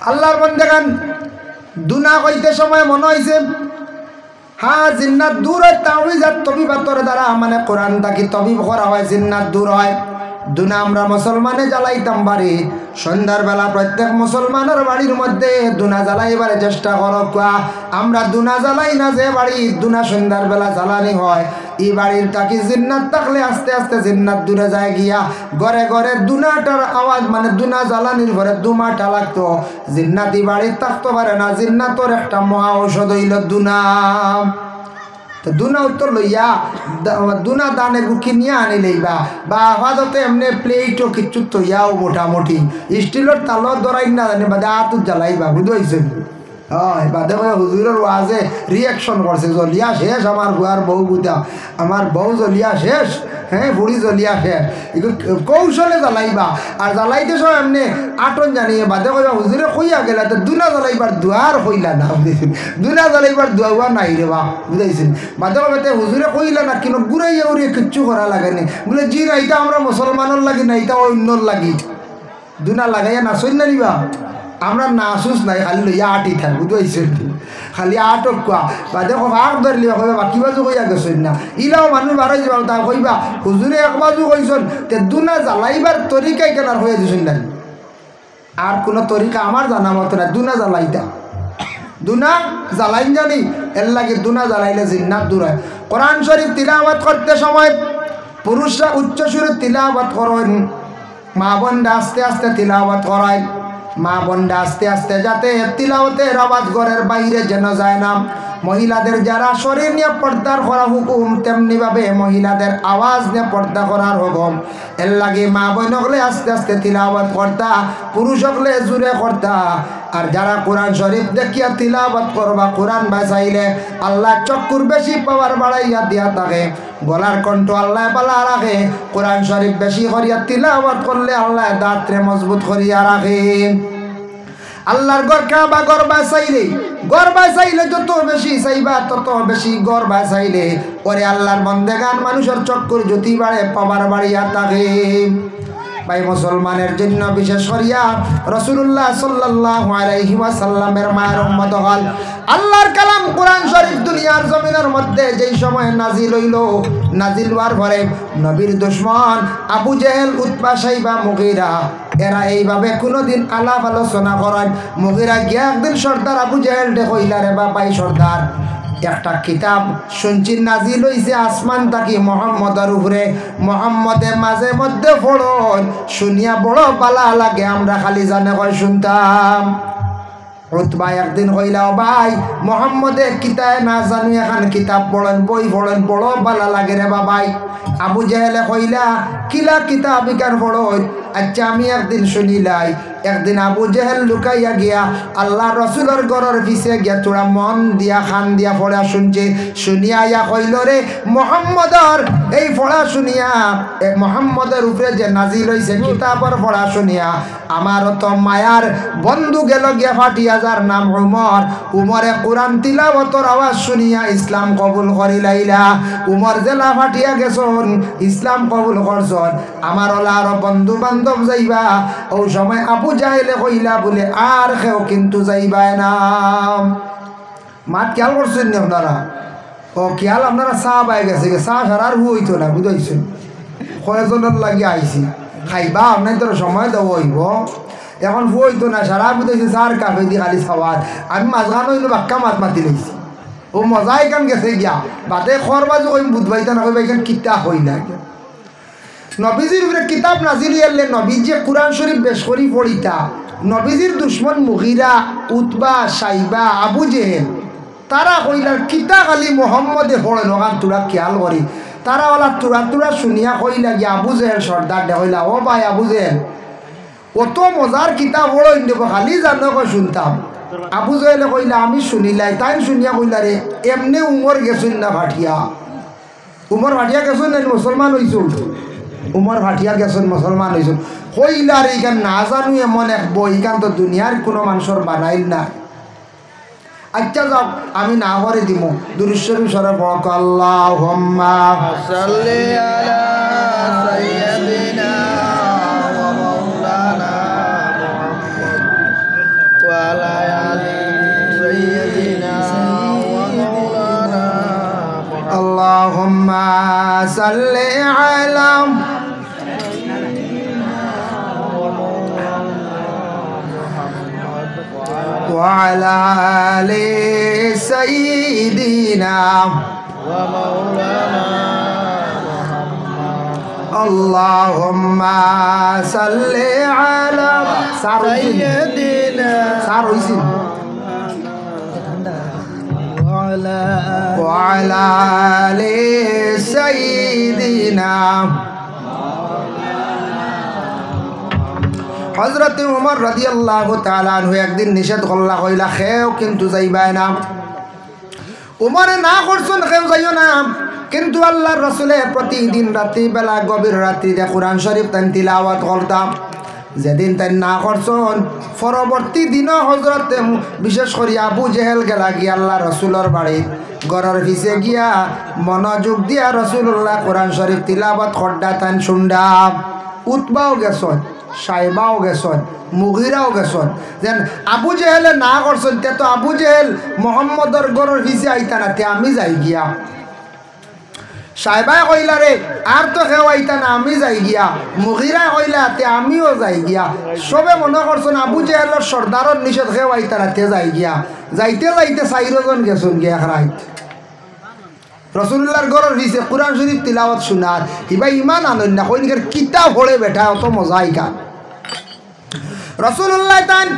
আল্লাহর বান্দাগান দুনা কইতে সময় মনে হইছে হ্যাঁ জিন্নাত দূর হয় তাওয়িজ আর তবিবাতর দ্বারা মানে কোরআন তাকি তবিব করা হয় জিন্নাত দূর হয় দুনা আমরা মুসলমানে জ্বালাইতাম বাড়ি সন্ধ্যার বেলা প্রত্যেক মুসলমানের বাড়ির মধ্যে দুনা জ্বালাইবার চেষ্টা করো আমরা দুনা জ্বালাই না যে বাড়ি দুনা সন্ধ্যার বেলা জ্বালানি হয় এই বাড়ির তাকি জিন্নাত থাকলে আস্তে আস্তে জিন্নাত দূরে যায় গিয়া ঘরে ঘরে দুনাটার আওয়াজ মানে দুনা জ্বালানির ঘরে দুমাটা লাগতো জিন্নাত এই বাড়ির থাকতে পারে না জিন্নাতর একটা মহা ঔষধ হইল দুনা তো দুনা উত্তর লইয়া দুনা দানে কিনিয়া আনি লইবা বা আপাততে এমনি প্লেটও কিচ্ছু তৈয়াও মোটামুটি স্টিলের তালও ধরাই না জানি বাদে আত জ্বালাইবা বুঝতে হয় বাদে হুজুরের ওয়াজে রিয়াকশন করছে জলিয়া শেষ আমার বুয়ার বউ বুঝা আমার বউ জলিয়া শেষ হ্যাঁ বুড়ি জলিয়া শেষ এগুলো কৌশলে জ্বালাইবা আর জ্বালাইতে সব এমনি আটন জানিয়ে বাদে কইবা হুজুরে কইয়া গেলা তো দুনা জ্বালাইবার দুয়ার কইলা না বুঝেছেন দুনা জ্বালাইবার দুয়া নাই রে বা বুঝাইছেন বাদে কবে হুজুরে কইলা না কিন্তু ঘুরাইয়া উড়িয়ে কিচ্ছু করা লাগে নি বলে জি না এটা আমরা মুসলমানের লাগি না এটা অন্যর লাগি দুনা লাগাইয়া না সই না নিবা আমরা নাচুস নাই খালি লইয়া আটি থাক বুঝতে খালি আটক কোয়া বা দেখো ভাগ ধরলিবা কইবা বাকি বাজু কইয়া গেছেন না ইলাও মানুষ বাড়াই যাবা তা কইবা হুজুরে এক বাজু কইছেন তে দুনা জ্বালাইবার তরিকাই কেনার হয়ে দিছেন না আর কোনো তরিকা আমার জানা মতো না দুনা জ্বালাইতা দুনা জ্বালাইন জানি এর লাগে দুনা জ্বালাইলে জিন্নাত দূর হয় কোরআন শরীফ তিলাওয়াত করতে সময় পুরুষরা উচ্চ সুরে তিলাওয়াত করেন মা বোনরা আস্তে আস্তে তিলাওয়াত করায় মা বোনরা আস্তে আস্তে যাতে তিলাওয়াতের আওয়াজ ঘরের বাইরে যেন যায় না মহিলাদের যারা শরীর নিয়ে পর্দার করা হুকুম তেমনি ভাবে মহিলাদের আওয়াজ নিয়ে পর্দা করার হুকুম এর লাগে মা বোন হলে আস্তে আস্তে তিলাওয়াত করতা পুরুষ হলে জুড়ে করতা আর যারা কোরআন শরীফ দেখিয়া তিলাওয়াত করবা কোরআন বাঁচাইলে আল্লাহ চক্ষুর বেশি পাওয়ার বাড়াইয়া দিয়া থাকে গলার কণ্ঠ আল্লাহ পালা রাখে কোরআন শরীফ বেশি করিয়া তিলাওয়াত করলে আল্লাহ দাঁতরে মজবুত করিয়া রাখে আল্লাহর ঘর কাবা ঘর বাঁচাইলে যত বেশি চাইবা তত বেশি ঘর বাঁচাইলে পরে আল্লাহর বন্দেগান মানুষের চক্কর জ্যোতি বাড়ে পাবার বাড়িয়া থাকে ভাই মুসলমানের জন্য বিশেষ করিয়া রাসূলুল্লাহ সাল্লাল্লাহু আলাইহি ওয়াসাল্লামের মায়ের উম্মত হল আল্লাহর কালাম কোরআন শরীফ দুনিয়ার জমিনের মধ্যে যেই সময় নাজিল হইল নাজিল হওয়ার পরে নবীর দুশমন আবু জেহেল উতবা সাইবা মুগীরা এরা এইভাবে কোনোদিন আলাপ আলোচনা করেন মুগীরা গিয়া একদিন সর্দার আবু জেহেল ডে কইলা রে বাবাই সর্দার একটা কিতাব শুনছি নাজিল হইছে আসমান তাকি মুহাম্মদের উপরে মুহাম্মদে মাঝে মধ্যে পড়ন শুনিয়া বড় বালা লাগে আমরা খালি জানে কয় শুনতাম উতবা একদিন কইলা ভাই মুহাম্মদে কিতায় না জানি এখন কিতাব পড়েন বই পড়েন বড় বালা লাগে রে বাবাই আবু জেহেলে কইলা কিলা কিতাব ইকার পড়ন আচ্ছা আমি একদিন শুনিলাই একদিন আবু জেহেল লুকাইয়া গিয়া আল্লাহ রসুলের ঘরের পিছে গিয়া তোরা মন দিয়া খান দিয়া পড়া শুনছে শুনিয়া ইয়া কইল রে মুহাম্মদর এই পড়া শুনিয়া মুহাম্মদের উপরে যে নাজিল হইছে কিতাবর পড়া শুনিয়া আমার তো মায়ার বন্ধু গেল গিয়া ফাটিয়া যার নাম উমরে কোরআন তিলাওয়াতর আওয়াজ শুনিয়া ইসলাম কবুল করিলাইলা উমর জেলা ফাটিয়া গেছন ইসলাম কবুল করছন আমার ওলা আরো বন্ধু বান্ধব যাইবা ও সময় আবু জাহেলে কইলা বলে আর কেউ কিন্তু যাইবাই না মাত খেয়াল করছেন না আপনারা ও খেয়াল আপনারা চা পাই গেছে চা সারা আর হইতো না বুঝাইছেন কয়েকজনের লাগে আইসি খাইবা আপনার তোর সময় দেবো হইব এখন হইতো না সারা বুঝাইছে চার কাপে দিয়ে খালি খাওয়ার আমি মাঝখান হইল বাক্কা মাত মাতি লইছি ও মজা এখান গেছে গিয়া বাদে খর বাজু কই বুধবাইতা না কইবা এখান কিতা হই না নবীজির উপরে কিতাব নাজিল হইলে নবীজি কুরআন শরীফ বেশ করি পড়িতা নবীজির দুশমন মুগীরা উতবা সাইবা আবু জেহেল তারা কইলার কিতা খালি মুহাম্মদে পড়েন ওখান তোরা খেয়াল করি তারা ওলা তোরা তোরা শুনিয়া কইলা গিয়া আবু জেহেল সর্দার দে কইলা ও ভাই আবু জেহেল অত মজার কিতাব পড়েন দেব খালি জানো কই শুনতাম আবু জেহেলে কইলা আমি শুনিলাই তাই শুনিয়া কইলা রে এমনি উমর গেছুন না ভাটিয়া উমর ভাটিয়া গেছুন না মুসলমান হইছুন উমর ভাটিয়া গেছেন মুসলমান হয়েছেন কইলার এইখান না জানু এমন এক বই এখান তো দুনিয়ার কোনো মানুষের বানাইল না আচ্ছা যাও আমি না করে দিব দুরূদ শরীফ সরে পড়ক আল্লাহুম্মা সাল্লি আলা সাইয়্যিদিনা ওয়া মাওলানা মুহাম্মদ وعلى آل سيدنا ومولانا اللهم صل على وعلى آل سيدنا ومولانا اللهم صل على سيدنا وعلى آل سيدنا হযরত ওমর রাদিয়াল্লাহু তাআলা আনহু একদিন নিষেধ করলা কইলা খেও কিন্তু যাইবাই না। ওমরে না করছেন খেও যাইও না, কিন্তু আল্লাহর রাসূলে প্রতিদিন রাত্রি বেলা গভীর রাত্রিতে কোরআন শরীফ তান তিলাওয়াত করতাম। যেদিন তাই না করছেন পরবর্তী দিনও হযরত বিশেষ করে আবু জেহেল গেলা গিয়া আল্লাহ রাসূলের বাড়ি ঘরের পিছে গিয়া মনোযোগ দিয়া রাসূলুল্লাহ কোরআন শরীফ তিলাওয়াত করডা তান শুনডা। উতবাও গেছেন, সাইবাও গেছেন, মুগিরাও গেছেন। যেন আবু জেহেলে না করছেন তে তো আবু জেহেল মোহাম্মদর গরের পিছে আইতা না, তে আমি যাই গিয়া। সাইবাই কইলা রে আর তো কেউ আইতা না, আমি যাই গিয়া। মুগিরা কইলা তে আমিও যাই গিয়া। সবে মনে করছেন আবু জেহেলের সর্দারর নিষেধ কেউ আইতা না, তে যাই গিয়া। যাইতে যাইতে 4 জন গেছেন গিয়া রাইত রসুল্লাহর গরের পিছে কোরআন শরীফ তিলাওয়াত শোনার। ইবা ইমান আনন্দ না কইনকের কিতাব হলে বেটা অত মজাই গান। রসুল্লাহ তান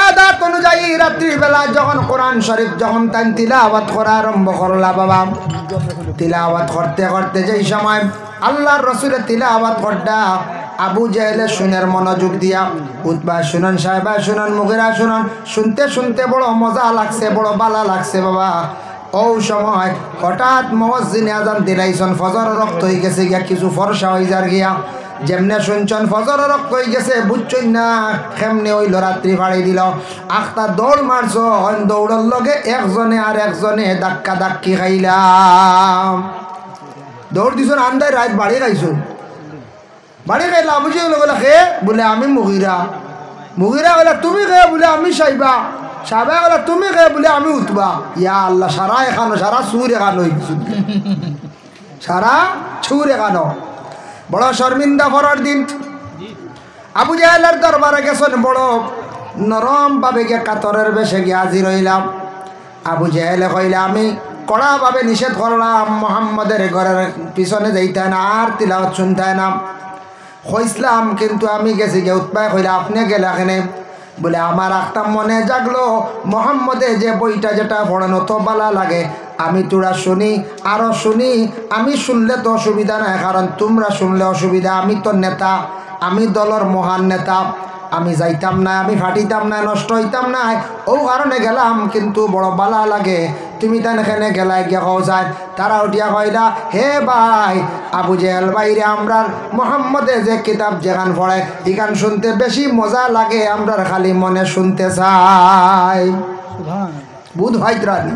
আদাত অনুযায়ী রাত্রিবেলা যখন কোরআন শরীফ যখন তান তিলাওয়াত করা আরম্ভ করলা বাবা, তিলাওয়াত করতে করতে যেই সময় আল্লাহর রসুলের তিলাওয়াত করডা আবু জেহেলে শুনের মনোযোগ দিয়া উতবা শুনন, সাহেবা শুনন, মুগিরা শুনন, শুনতে শুনতে বড় মজা লাগছে, বড় বালা লাগছে বাবা। ও সময় হঠাৎ মুয়াজ্জিনে আযান দিলাইছন, ফজর রক্ত হয়ে গেছে গিয়া, কিছু ফর্সা হয়ে যার গিয়া। যেমনে শুনছন ফজর রক্ত হয়ে গেছে বুঝছই না কেমনে ওই রাত্রি ফাড়ি দিল। আখতা দৌড় মারছ, দৌড়ের লগে একজনে আর একজনে ধাক্কা ধাক্কি খাইলাম। দৌড় দিছন আন্দায় রাত বাড়ি খাইছুন, বাড়ি খাইলাম। বুঝে বলে খে বলে আমি মুগিরা, মুগিরা বলে তুমি খে বলে আমি সাইবা, সাহেবা বলে তুমি খে বলে আমি উঠবা। ইয়া আল্লাহ, সারা এখানো, সারা সুর এখানো হয়েছিল, সারা ছুর এখানো। বড় শর্মিন্দা ফরার দিন আবু জাহেলের দরবারে গেছেন, বড় নরম ভাবে গিয়ে কাতরের বেশে গিয়ে হাজির হইলাম। আবু জাহেলে কইলে আমি কড়াভাবে নিষেধ করলাম মোহাম্মদের ঘরের পিছনে যাইতে না, আর তিলাওয়াত শুনতে না কইসলাম, কিন্তু আমি গেছি গিয়ে উৎপায় কইলে আপনি গেলে এখানে বলে আমার একটা মনে জাগলো মোহাম্মদে যে বইটা যেটা পড়ানো তো ভালো লাগে, আমি তোরা শুনি আরও শুনি। আমি শুনলে তো অসুবিধা নাই, কারণ তোমরা শুনলে অসুবিধা। আমি তো নেতা, আমি দলের মহান নেতা, আমি যাইতাম না, আমি ফাটিতাম না, নষ্ট হইতাম না, ও কারণে গেলাম। কিন্তু বড় বালা লাগে তুমি তান এখানে গেলাই গিয়া কও যায়। তারা উঠিয়া কইলা হে ভাই আবু জেহেল বাইরে আমরার মোহাম্মদে যে কিতাব যেখান পড়ে এখান শুনতে বেশি মজা লাগে, আমরার খালি মনে শুনতে চাই। বুধ ভাইত্রানি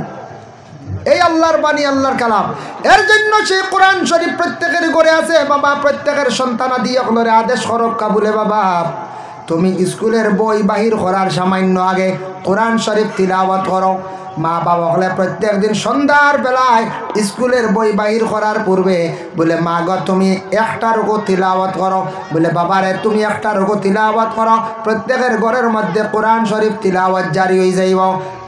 এই আল্লাহর বাণী, আল্লাহর কালাম। এর জন্য সেই কোরআন শরীফ প্রত্যেকের ঘরে আছে বাবা। প্রত্যেকের সন্তানাদি অকলরে আদেশ করক কাবুলে বাবা, তুমি স্কুলের বই বাহির করার সামান্য আগে কোরআন শরীফ তিলাওয়াত করো। মা বাবা হলে প্রত্যেক দিন সন্ধ্যার বেলায় স্কুলের বই বাহির করার পূর্বে বলে মা গো তুমি একটা রুকু তিলাওয়াত করো, বলে বাবারে তুমি একটা রুকু তিলাওয়াত করো। প্রত্যেকের ঘরের মধ্যে কোরআন শরীফ তিলাওয়াত জারি হয়ে যাইব।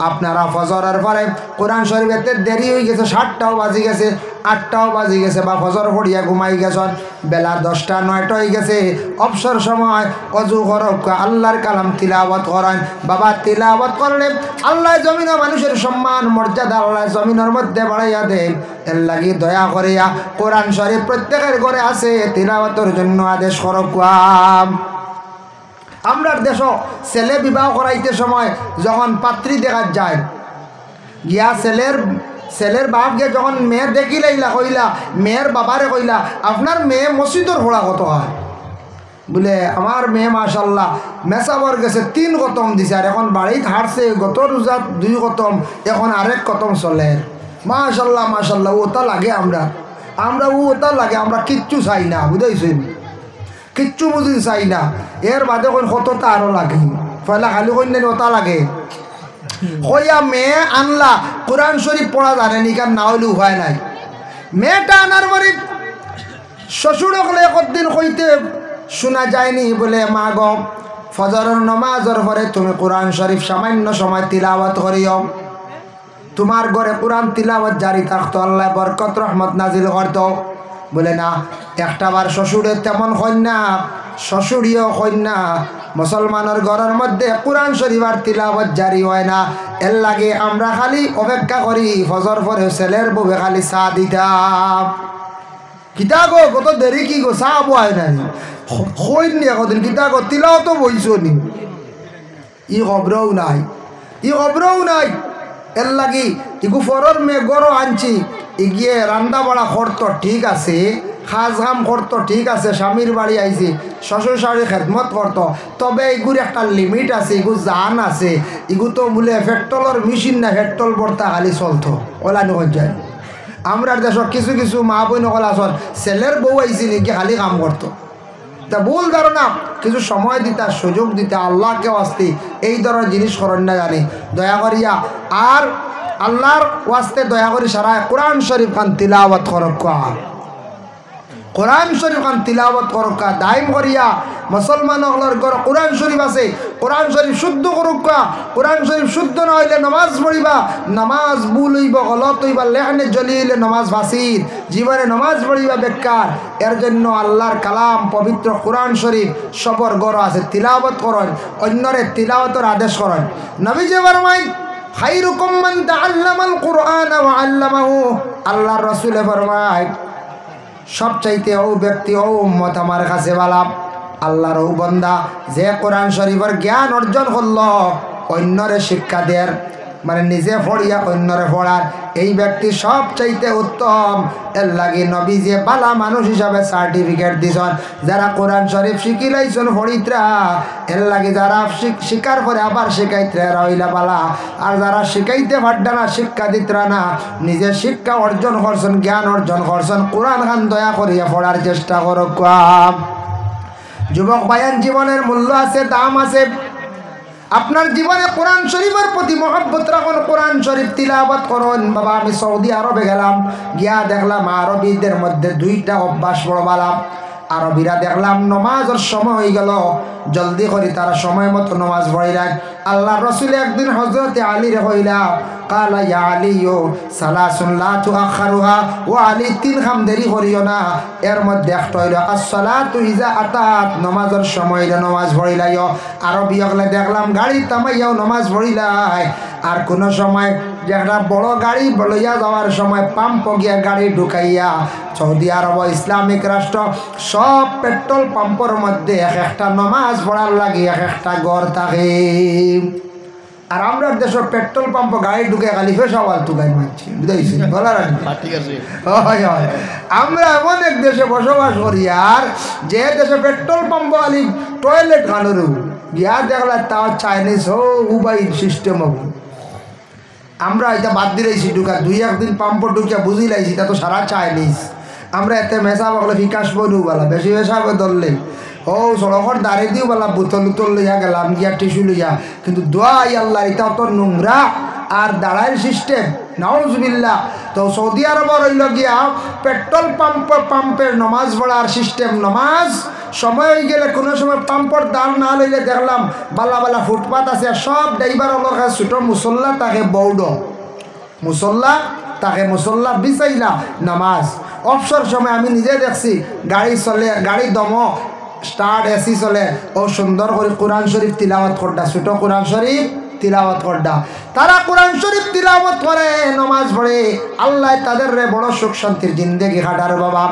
আপনারা ফজরের পরে কোরআন শরীফ এতে দেরি হয়ে গেছে, 7টাও বাজি গেছে, 8টাও বাজি গেছে, বা ফজর পড়িয়া ঘুমাই গেছেন, বেলা 10টা 9টা হয়ে গেছে, অবসর সময় অজু করক, আল্লাহর কালাম তিলাওয়াত করেন বাবা। তিলাওয়াত করলে আল্লাহ জমিন মানুষের সম্মান মর্যাদা আল্লাহ জমিনের মধ্যে বাড়াইয়া দেন। এর লাগি দয়া করিয়া কোরআন শরীফ প্রত্যেকের ঘরে আছে, তিলাওয়াতের জন্য আদেশ করক। আমরার দেশ ছেলে বিবাহ করাইতে সময় যখন পাত্রী দেখা যায় গিয়া ছেলের বাপকে যখন মেয়ে দেখিলাইলা কইলা, মেয়ের বাবারে কইলা আপনার মেয়ে মসজিদর ভোড়া কত হয়? বলে আমার মেয়ে মাশাল্লাহ মেসাবর গেছে 3 কতম দিছে, আর এখন বাড়িতে হাঁটছে, গত রোজাত 2 কতম, এখন আরেক কতম চলে। মাশাল্লাহ মাশাল্লাহ, ওটা লাগে আমরা ওটা লাগে, আমরা কিচ্ছু চাই না, বুঝাইছেন? কিচ্ছু বুঝি চাই না। এর বাদে কোন কতটা আরও লাগে। পয়লা খালি কন্যা ওটা লাগে হইয়া মেয়ে আনলা কোরআন শরীফ পড়া জানেনি কার না হইলে উপায় নাই মেয়েটা আনার পরে শ্বশুর হলে একদিন হইতে শোনা যায়নি বলে মা গো ফজরের নমাজের পরে তুমি কোরআন শরীফ সামান্য সময় তিলাওয়াত করিও তোমার ঘরে কোরআন তিলাওয়াত জারি থাকতো আল্লাহ বরকত রহমত নাজিল করতো বলে না একটাবার শ্বশুরের তেমন কন্যা শ্বশুরীয় কন্যা মুসলমানের ঘরের মধ্যে কোরআন শরীফ আর তিলাওয়াত জারি হয় না এর লাগে আমরা খালি অপেক্ষা করি ফজর পরে ছেলের বউে খালি চা দিতাম কিতা গো কত দেরি কি গো চা বয় নাই কইন নি একদিন কিতা গো তিলাও তো বইছো নি ই খবরও নাই এর লাগি ইগু ফরর মে গরো আনছি ইগিয়ে রান্না বাড়া করতো ঠিক আছে খাজ কাম করতো ঠিক আছে স্বামীর বাড়ি আইছি শ্বশুর শাশুড়ি খেদমত করতো তবে এগুর একটা লিমিট আছে এগু জান আছে এগু তো বলে পেট্রোলের মেশিন না পেট্রোল ভর্তা খালি চলতো ওলা নয় যায় আমরা দেশত কিছু কিছু মা বই নকল আসন ছেলের বউ আইসি নাকি খালি কাম করতো তা ভুল ধারণা কিছু সময় দিতা সুযোগ দিতা আল্লাহকে ওয়াস্তে এই ধরনের জিনিস করেন না জানি দয়া করিয়া আর আল্লাহর ওয়াস্তে দয়া করি সারা কোরআন শরীফ খান তিলাওয়াত করকা কোরআন শরীফ খান তিলাওয়াত করকা দাইম করিয়া মুসলমান হলর ঘর কোরআন শরীফ আছে কোরআন শরীফ শুদ্ধ করুকা কোরআন শরীফ শুদ্ধ না হইলে নামাজ পড়িবা নামাজ ভুল হইব গলত হইবা লেখানে জ্বলি হইলে নামাজ ফাঁসির জীবনে নামাজ পড়িবা বেকার এর জন্য আল্লাহর কালাম পবিত্র কোরআন শরীফ সবর ঘর আছে তিলাওয়াত করেন অন্যরে তিলাওয়াতের আদেশ করেন নবীজি ফরমায় খায়রুকুম মান তাআল্লামাল কুরআন ওয়া আল্লামাহু আল্লাহর রাসূল ফরমায় সবচাইতে ও ব্যক্তি ও উম্মত আমার কাছে বালা আল্লাহর ও বান্দা যে কোরআন শরীফের জ্ঞান অর্জন করল অন্যরে শিক্ষা দেয় মানে নিজে পড়িয়া অন্যরে পড়ার এই ব্যক্তি সবচাইতে উত্তম এর লাগে নবী যে বালা মানুষ হিসাবে সার্টিফিকেট দিছেন যারা কোরআন শরীফ শিখি লাইছেন ফরিদরা এর লাগে যারা শিকার করে আবার শিখাইতে রইলা বালা আর যারা শিখাইতে পারডা না শিক্ষা দিতরা না নিজে শিক্ষা অর্জন করছেন জ্ঞান অর্জন করছেন কোরআন খান দয়া করিয়া পড়ার চেষ্টা করো কাম যুবক ভাইয়ান জীবনের মূল্য আছে দাম আছে আপনার জীবনে কোরআন শরীফের প্রতি মহব্বত রাখুন কোরআন শরীফ তিলাওয়াত করুন বাবা আমি সৌদি আরবে গেলাম গিয়া দেখলাম আরবিদের মধ্যে দুইটা অভ্যাস বড় বালাম আরবিরা দেখলাম নমাজের সময় হয়ে গেল জলদি করে তারা সময় মতো নমাজ পড়িলেন আল্লাহ রসুল একদিন হজরতে আলী রে হইলা কালা ইয়া আলিও সালাসুন লা তুআখারুহা ও আলী তিন খাম দেরি করিও না এর মধ্যে একটা হইল আসসালাতু ইজা আতাত নমাজের সময় হইলে নমাজ পড়িলাইও আরবি হলে দেখলাম গাড়ি থামাইয়াও নমাজ পড়িলাই আর কোন সময় যে একটা বড় গাড়ি লইয়া যাওয়ার সময় পাম্প গিয়া গাড়ি ঢুকাইয়া সৌদি আরব ইসলামিক রাষ্ট্র সব পেট্রোল পাম্পের মধ্যে এক একটা নমাজ পড়ার লাগে এক একটা ঘর থাকে আর আমরা দেশের পেট্রোল পাম্প গাড়ি ঢুকে খালি ফেসাওয়াল তুগাই মারছি বুঝাইছি বলার আমরা এমন এক দেশে বসবাস করি আর যে দেশে পেট্রোল পাম্প আলি টয়লেট খানোর গিয়া দেখলা তাও চাইনিজ হো উবাই সিস্টেম হবো আমরা এটা বাদ দিলাইছি ঢুকা দুই একদিন পাম্প ঢুকিয়া বুঝি লাইছি তা তো সারা চাইনিজ আমরা এতে মেশা বলে ফিকাস বলু বলা বেশি মেশাবে ধরলে ও সড়কর দাঁড়িয়ে দিও বলা বোতল উতল লইয়া গেলাম গিয়া টিস্যু লইয়া কিন্তু দোয়া আল্লাহ এটা তো নোংরা আর দাঁড়াইয়ের সিস্টেম নাউজুবিল্লাহ তো সৌদি আরব রইল গিয়া পেট্রোল পাম্পের নমাজ পড়ার সিস্টেম নমাজ সময় হয়ে গেলে কোনো সময় পাম্পর দাম না লইলে দেখলাম বালা বালা ফুটপাথ আছে সব ড্রাইভার ওর কাছে ছোটো মুসল্লা তাকে বৌড মুসল্লা তাকে মুসল্লা বিচাইলা নামাজ অবসর সময় আমি নিজে দেখছি গাড়ি চলে গাড়ি দম স্টার্ট এসি চলে ও সুন্দর করে কোরআন শরীফ তিলাওয়াত করডা ছোটো কোরআন শরীফ তিলাওয়াত করডা তারা কোরআন শরীফ তিলাওয়াত করে নমাজ পড়ে আল্লাহ তাদের রে বড় সুখ শান্তির জিন্দেগি কাটার বাবা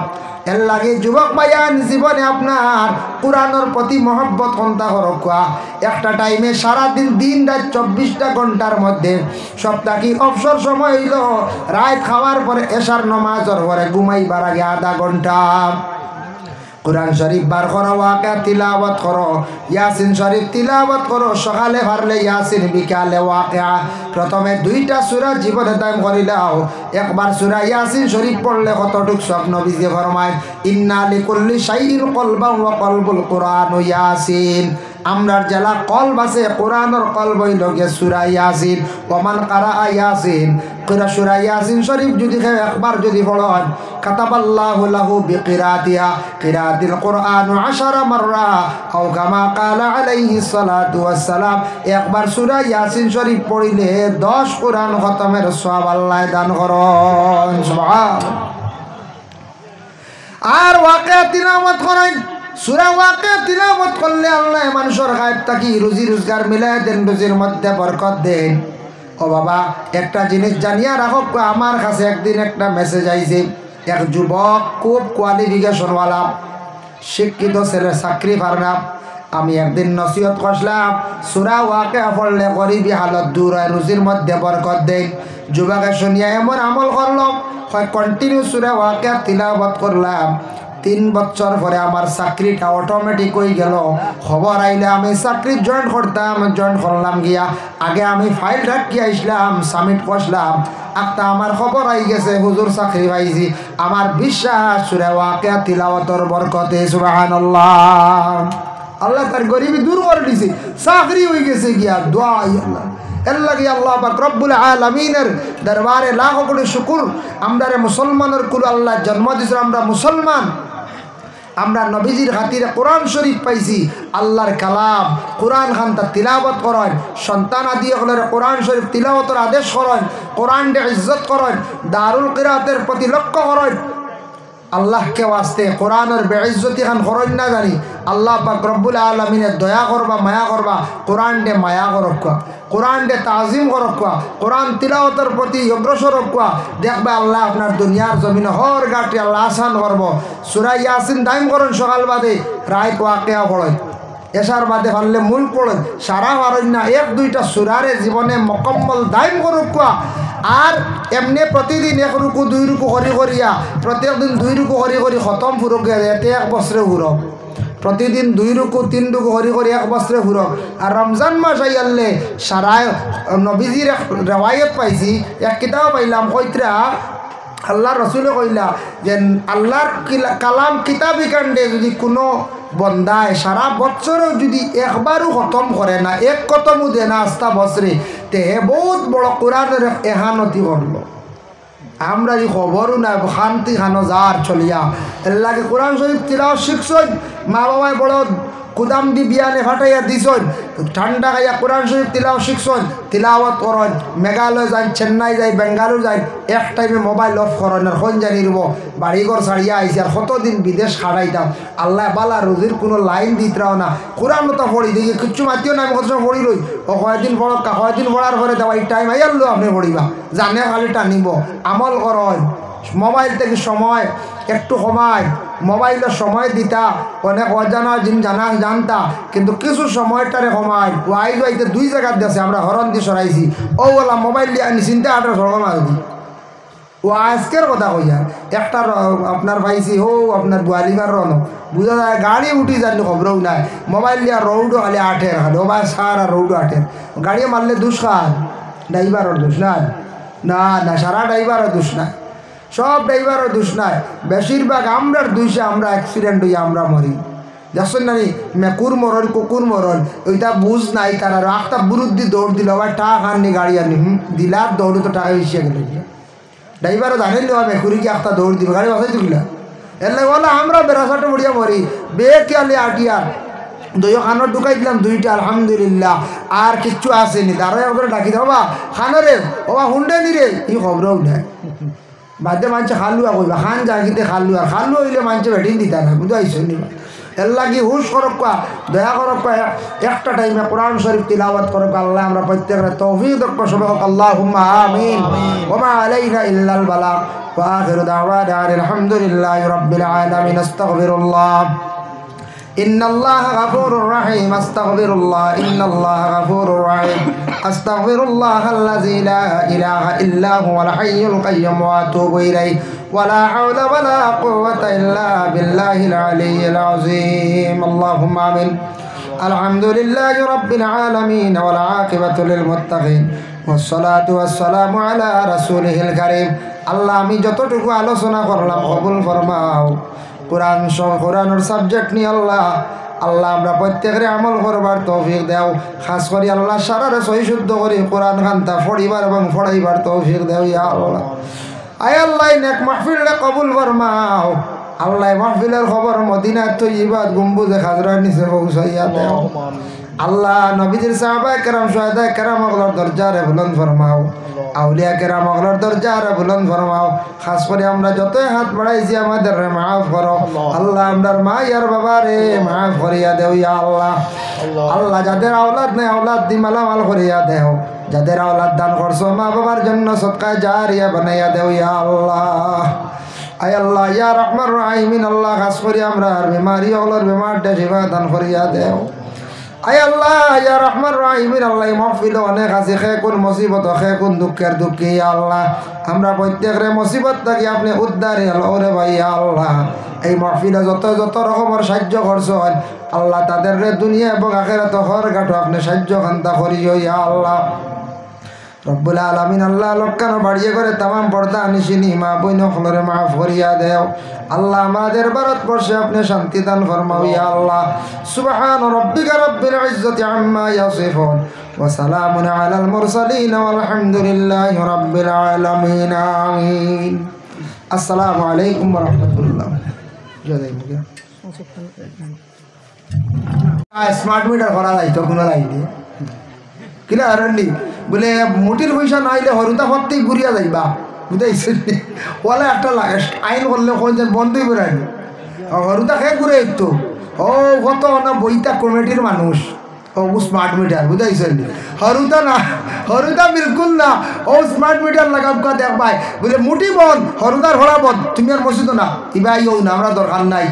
এর লাগে যুবক ভাইয়ান জীবনে আপনার কোরআনের প্রতি মহব্বত কোনটা হরকা একটা টাইমে সারাদিন দিন রাত 24টা ঘন্টার মধ্যে সপ্তাহে অবসর সময় হইল রাত খাওয়ার পরে এশার নমাজের পরে ঘুমাইবার আগে আধা ঘন্টা কোরআন শরীফ বার করো ওয়াকা তিলাওয়াত করো ইয়াসিন শরীফ তিলাওয়াত করো সকালে পারলে ইয়াসিন বিকালে ওয়াকা প্রথমে দুইটা সূরা জীবনে দাম করিলাও একবার সূরা ইয়াসিন শরীফ পড়লে কতটুক সব নবীজি ফরমায় ইন্না লিকুল্লি শাইইন কলবান ওয়া কলবুল কুরআন ইয়াসিন আমরার জেলা কলব আছে কোরআনের কলব হইল গিয়ে সূরা ইয়াসিন ওমান কারা ইয়াসিন কিরা সূরা ইয়াসিন শরীফ যদি একবার যদি পড়েন কাতাবাল্লাহু লাহু বিকিরাতিহা কিরাতিল কুরআন 10 মাররা আও কামা ক্বালা আলাইহিস সালাতু ওয়াস সালাম একবার সূরা ইয়াসিন শরীফ পড়িলে 10 কোরআন খতমের সওয়াব আল্লাহ দান করেন সুবহানাল্লাহ। আর ওয়াকিয়া তিলাওয়াত করেন সূরা ওয়াকিয়া তিলাওয়াত করলে আল্লাহ মানুষের গায়েব থাকি রুজি রোজগার মিলায় দেন, রুজির মধ্যে বরকত দেন। ও বাবা একটা জিনিস জানিয়া রাখো, আমার কাছে একদিন একটা মেসেজ আইছে, এক যুবক খুব কোয়ালিফিকেশনওয়ালা শিক্ষিত ছেলে, চাকরি পারনা। আমি একদিন নসিহত করলাম সূরা ওয়াকিয়া পড়লে গরিবী হালত দূর হয়, রুজির মধ্যে বরকত দেন। যুবকে শুনিয়া এমন আমল করলাম, হয় কন্টিনিউ সূরা ওয়াকিয়া তিলাওয়াত করলাম। 3 বছর পরে আমার চাকরিটা অটোমেটিক হয়ে গেল। খবর আইলে আমি চাকরি জয়েন করতাম, জয়েন করলাম গিয়া আগে আমি ফাইল রাখি আসলাম, সাবমিট করলাম। একটা আমার খবর আই গেছে হুজুর চাকরি পাইছি। আমার বিশ্বাস সূরা ওয়াকিয়া তিলাওয়াতের বরকতে সুবহানাল্লাহ আল্লাহ তার গরিবী দূর করে দিছে, চাকরি হয়ে গেছে গিয়া। দোয়া আল্লাহ এর লাগে আল্লাহ পাক রব্বুল আলামিনের দরবারে লাখ কোটি শুকর। আমরা মুসলমানের কুল আল্লাহ জন্ম দিয়েছে, আমরা মুসলমান, আমরা নবীজির খাতিরে কোরআন শরীফ পাইছি। আল্লাহর কালাম কোরআন খান তা তিলাওয়াত করেন, সন্তান আদি হলে কোরআন শরীফ তিলাওয়াতের আদেশ করেন, কোরআনকে ইজ্জত করেন, দারুল কিরাতের প্রতি লক্ষ্য করেন। আল্লাহকে ওয়াস্তে কোরআনের বেইজ্জতি খান করেন না জানি। আল্লাহ পাক রব্বুল আলামিনের দয়া করবা, মায়া করবা, কোরআনকে মায়া করক্কা, কোরআনকে তাজিম করক্কা, কোরআন তিলাওয়াতের প্রতি অগ্রসর রক্কা। দেখবে আল্লাহ আপনার দুনিয়ার জমিনে হর গাটি আল্লাহ আসান করব। সূরা ইয়াসিন দাইম করেন সকাল বাদে, রাত ওয়াকিয়া পড়েন, এশার বাদে পারলে মূল পড়েন, সারা পারেন না 1-2টা সূরারে জীবনে মকম্মল দাইম করক্কা। আর এমনি প্রতিদিন 1 রুকু 2 রুকু করি করিয়া প্রত্যেকদিন 2 রুকু করি করি খতম ফুরক এতে 1 বছরে ফুরক। প্রতিদিন 2 রুকু 3 রুকু করি করি 1 বছরে ফুরক। আর রমজান মাস আইয়ালে সারায় নবীজির রেওয়ায়ত পাইছি, এক কিতাব পাইলাম কইত্রা আল্লাহ রসুলে কইলা যে আল্লাহর কালাম কিতাবি কাণ্ডে যদি কোনো বন্দায় সারা বছরও যদি একবারও খতম করে না, 1 খতমও দে না আস্তা বছরে, তে বহুত বড় কোরআনের এহানতি করলো। আমরা এই খবরও নাই শান্তি খানো যার চলিয়া এর লাগে কোরআন শরীফ তিলাওয়াত শিখছই, মা বাবায় বড় কুদাম দি বিয়ানে ফাটাইয়া দিছন, ঠান্ডা খাইয়া কোরআন শরীফ তিলাওয়াত শিখছন, তিলাওয়াত করেন। মেঘালয় যাই, চেন্নাই যাই, বেঙ্গালুরু যাই, এক টাইমে মোবাইল অফ করেন। আর কোন জানি রব বাড়িঘর ছাড়িয়া আইসি, আর কতদিন বিদেশ খাড়াইতাম। আল্লাহ বালা রুজির কোনো লাইন দিতরাও না, কোরআন তো পড়ি দেখি কিচ্ছু মাতিও না। আমি কত সময় পড়ি লই, ও কয়েকদিন পড়, কয়েকদিন পড়ার পরে দেওয়া এই টাইম আইয়ালো আপনি পড়িবা, জানে খালি টানিব। আমল করেন, মোবাইল থেকে সময় একটু সময় মোবাইলের সময় দিতা, অনেক অজানা জিনিস জানতা, কিন্তু কিছু সময়টারে সময় ওয়াই যাইতে 2 জায়গার দেশে আমরা হরণ দিয়ে সরাইছি। ও বলা মোবাইল দিয়ে আনি চিন্তা 18 সরকার মাছ দিই। ও আজকের কথা কইয়া একটা আপনার পাইছি হো আপনার গোয়ালিমার রন বুঝা যায়, গাড়ি উঠি জানি খবরও নাই। মোবাইল দিয়া রৌডও খালি 8 খালি, ও ভাই সারা রৌডও 8, গাড়ি মারলে দোষ খান, ড্রাইভারের দোষ নাই, না না সারা ড্রাইভারের দোষ নাই, সব ড্রাইভারের দোষ নাই। বেশিরভাগ আমরার দোষে আমরা অ্যাক্সিডেন্ট হইয়া আমরা মরি। দেখছেন না নি মেকুর মরণ কুকুর মরণ, ওইটা বুঝ নাই তার। আর একটা বুরুদ্দি দৌড় দিল, আবার টাকা আননি গাড়ি আনি দিলার দৌড়ে তো টাকা এসে গেল। ড্রাইভারও জানেন না মেকুরি কি একটা দৌড় দিবে, গাড়ি বাসাই তুলিলা। এর লাগে বলে আমরা বেড়াচাটে বড়িয়া মরি বেকিয়ালি আটিয়ার 2 খানোর ঢুকাই দিলাম 2টা, আলহামদুলিল্লাহ। আর কিচ্ছু আসেনি, দাঁড়ায় করে ডাকি দেবা খানোরে ওবা হুন্ডে নি রে, ই খবরও নেয়। বাদে মানুষ খালুয়া কইবা, খান জাগিতে খালুয়া, খালু হইলে মানুষ ভেটিন দিতা না, বুঝতে আইসো নি। এর লাগি হুশ করক্কা, দয়া করক্কা, একটা টাইমে কোরআন শরীফ তিলাওয়াত করক্কা। আল্লাহ আমরা প্রত্যেকের তৌফিক দক্ষ সবাই হোক, আল্লাহুম্মা আমিন। ওয়া মা আলাইনা ইল্লাল বালাগ, ওয়া আখিরু দাওয়ানা আলহামদুলিল্লাহি রাব্বিল আলামিন। আস্তাগফিরুল্লাহ, ইন্নাল্লাহা গাফুরুর রাহিম। আস্তাগফিরুল্লাহ, ইন্নাল্লাহা গাফুরুর রাহিম। আস্তাগফিরুল্লাহাল্লাযী লা ইলাহা ইল্লা হুয়াল হাইয়ুল কাইয়্যুম ওয়া আতুবু ইলাইহি ওয়া লা হাওলা ওয়া লা কুওয়াতা ইল্লা বিল্লাহিল আলিয়্যিল আযীম। আল্লাহুম্মা আমিন। আলহামদুলিল্লাহি রাব্বিল আলামিন ওয়াল আকিবাতু লিল মুত্তাকিন ওয়াসসালাতু ওয়াসসালামু আলা রাসূলিহিল কারীম। আল্লাহ আমি যতটুকু আলোচনা করলাম কবুল ফরমাও। কোরআনের সাবজেক্ট নিয়ে আল্লাহ আল্লাহ আমরা প্রত্যেকের আমল করবার তৌফিক দেও খাস করি আল্লাহ সারারে সহি শুদ্ধ করি কোরআন খান্তা পড়িবার এবং পড়াইবার তৌফিক দেও ইয়া আল্লাহ আয় আল্লাহ নেক মাহফিলে কবুল ফরমাও আল্লাহ মাহফিলের খবর মদিনা তৈয়বাত গম্বুজে খাজরার নিচে পৌঁছাইয়া দেও আল্লাহ নবীজির সাহাবায়ে কেরাম শুহাদায়ে কেরাম ওগুলোর দরজারে বুলন্দ ফরমাও আউলিয়া কেরাম ওগুলোর দরজারে বুলন্দ ফরমাও খাস করে আমরা যতই হাত বাড়াইছি আমাদের মাফ করো আল্লাহ আমরার মা ইয়ার বাবা রে মাফ করিয়া দেও ইয়া আল্লাহ আল্লাহ যাদের আওলাদ নেই আওলাদ দি মালামাল করিয়া দেও যাদের আওলাদ দান করছো মা বাবার জন্য সদকা জারিয়া বানাইয়া দেও ইয়া আল্লাহ আয় আল্লাহ ইয়া রহমান রাহিমিন আল্লাহ খাস করি আমরা বিমারি ওগুলোর বিমারটা শিফা দান করিয়া দেও আয় আল্লাহ ইয়া রহমান রাহিমিন আল্লাহ মাহফিল অনেক আছে কোন মুসিবত কোন দুঃখের দুঃখী আল্লাহ আমরা প্রত্যেকের মুসিবত থাকি আপনি উদ্ধারে আল্লাহরে ভাই আল্লাহ এই মাহফিলে যত যত রকমের সাহায্য করছেন আল্লাহ তাদের দুনিয়া এবং আখিরাত হর ঘাটো আপনি সাহায্য কান্তা করিও ইয়া আল্লাহ রব্বুল আলামিন আল্লাহ লক্কানো বাড়িয়ে করে তামাম পর্দা আনিসিনি মা বইন ফলরে মাফ করিয়া দেও আল্লাহ আমাদের ভারতবর্ষে আপনি শান্তি দান ফরমাও ইয়া আল্লাহ সুবহান রাব্বিকা রাব্বিল ইজ্জাতি আম্মা ইয়াসিফুন ওয়া সালামুন আলাল মুরসালিন ওয়ালহামদুলিল্লাহি রাব্বিল আলামিন আমিন আসসালামু আলাইকুম ওয়া রাহমাতুল্লাহ স্মার্ট মিটার করা যাইতো কোনো লাইনে কিনা আরলি বলে মোটির পয়সা না হইলে হরুতা হতেই ঘুরিয়া যাইবা বুঝাইছে ওলা একটা আইন করলে যেন বন্ধই বেড়ায়নি হরুতা খেয়ে ঘুরে তো ও কত না বইটা কমিটির মানুষ ও স্মার্ট মিটার বুঝাইছেন হরুতা বিলকুল না ও স্মার্ট মিটার লাগাবকা দেখবাই বলে মুটি বন্ধ হরুতার হরা বন্ধ তুমি আর মসজিদ না ইবাই না আমরা দরকার নাই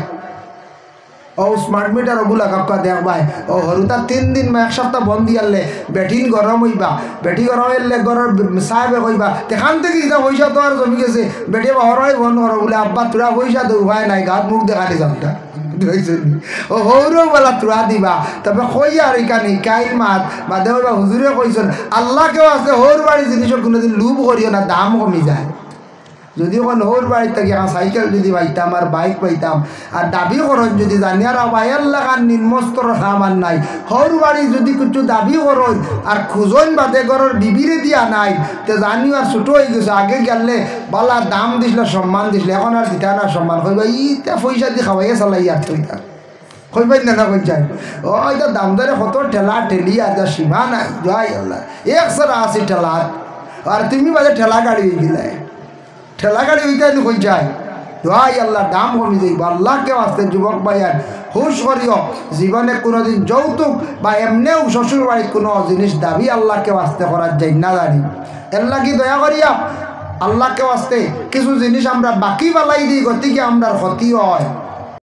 ও স্মার্ট মিটার ওগুলা কাপকা দেখবাই ও হরুতা 3 দিন বা 1 সপ্তাহ বন্ধ দিয়ালে ব্যাটিং গরম হইবা ব্যাটি গরম হইলে ঘরের সাহেবে কইবা তেখান থেকে কিনা পয়সা তো আর জমি গেছে বেটে হরাই বন্ধ করো বলে আব্বা তোরা পয়সা তো উপায় নাই গাত মুখ দেখানি যামটা ও হৌরও বলা তোরা দিবা তবে কইয়া আর ইকানি কাইল মাত বা দেওয়া হুজুরে কইছেন আল্লাহ কেউ আছে হৌর বাড়ি জিনিসের কোনোদিন লুভ করিও না দাম কমি যায় যদি ওখানে হৌর বাড়ির থেকে আমার সাইকেল যদি পাইতাম আর বাইক পাইতাম আর দাবি করেন যদি জানি আর বাইর লাগার নির্মস্তর সামান নাই হৌর বাড়ি যদি কিছু দাবি করেন আর খুঁজন বাদে ঘরের বিবিরে দিয়া নাই তো জানিও আর ছোটো হয়ে গেছে আগে গেলে বালা দাম দিছিল সম্মান দিছিল এখন আর দিতা না সম্মান কইবা ইটা পয়সা দিয়ে খাওয়াইয়া চালাই আর তুইটা কইবাই না কই যায় ও এটা দাম দরে কত ঠেলা ঠেলি আর যা সীমা নাই যাই আল্লাহ 180 ঠেলা আর তুমি বাজে ঠেলা গাড়ি হয়ে গেলে ঠেলা গাড়ি হইতে কই যায় দোয়াই আল্লাহ দাম কমি যাইব আল্লাহকে আসতে যুবক ভাইয়ার হুশ করিও জীবনে কোনোদিন যৌতুক বা এমনিও শ্বশুর বাড়ির কোনো জিনিস দাবি আল্লাহকে আসতে করার যাই না জানি এর লাগি দয়া করিয়া আল্লাহকে আসতে কিছু জিনিস আমরা বাকি বালাই দিই গতিকে আমরা ক্ষতি হয়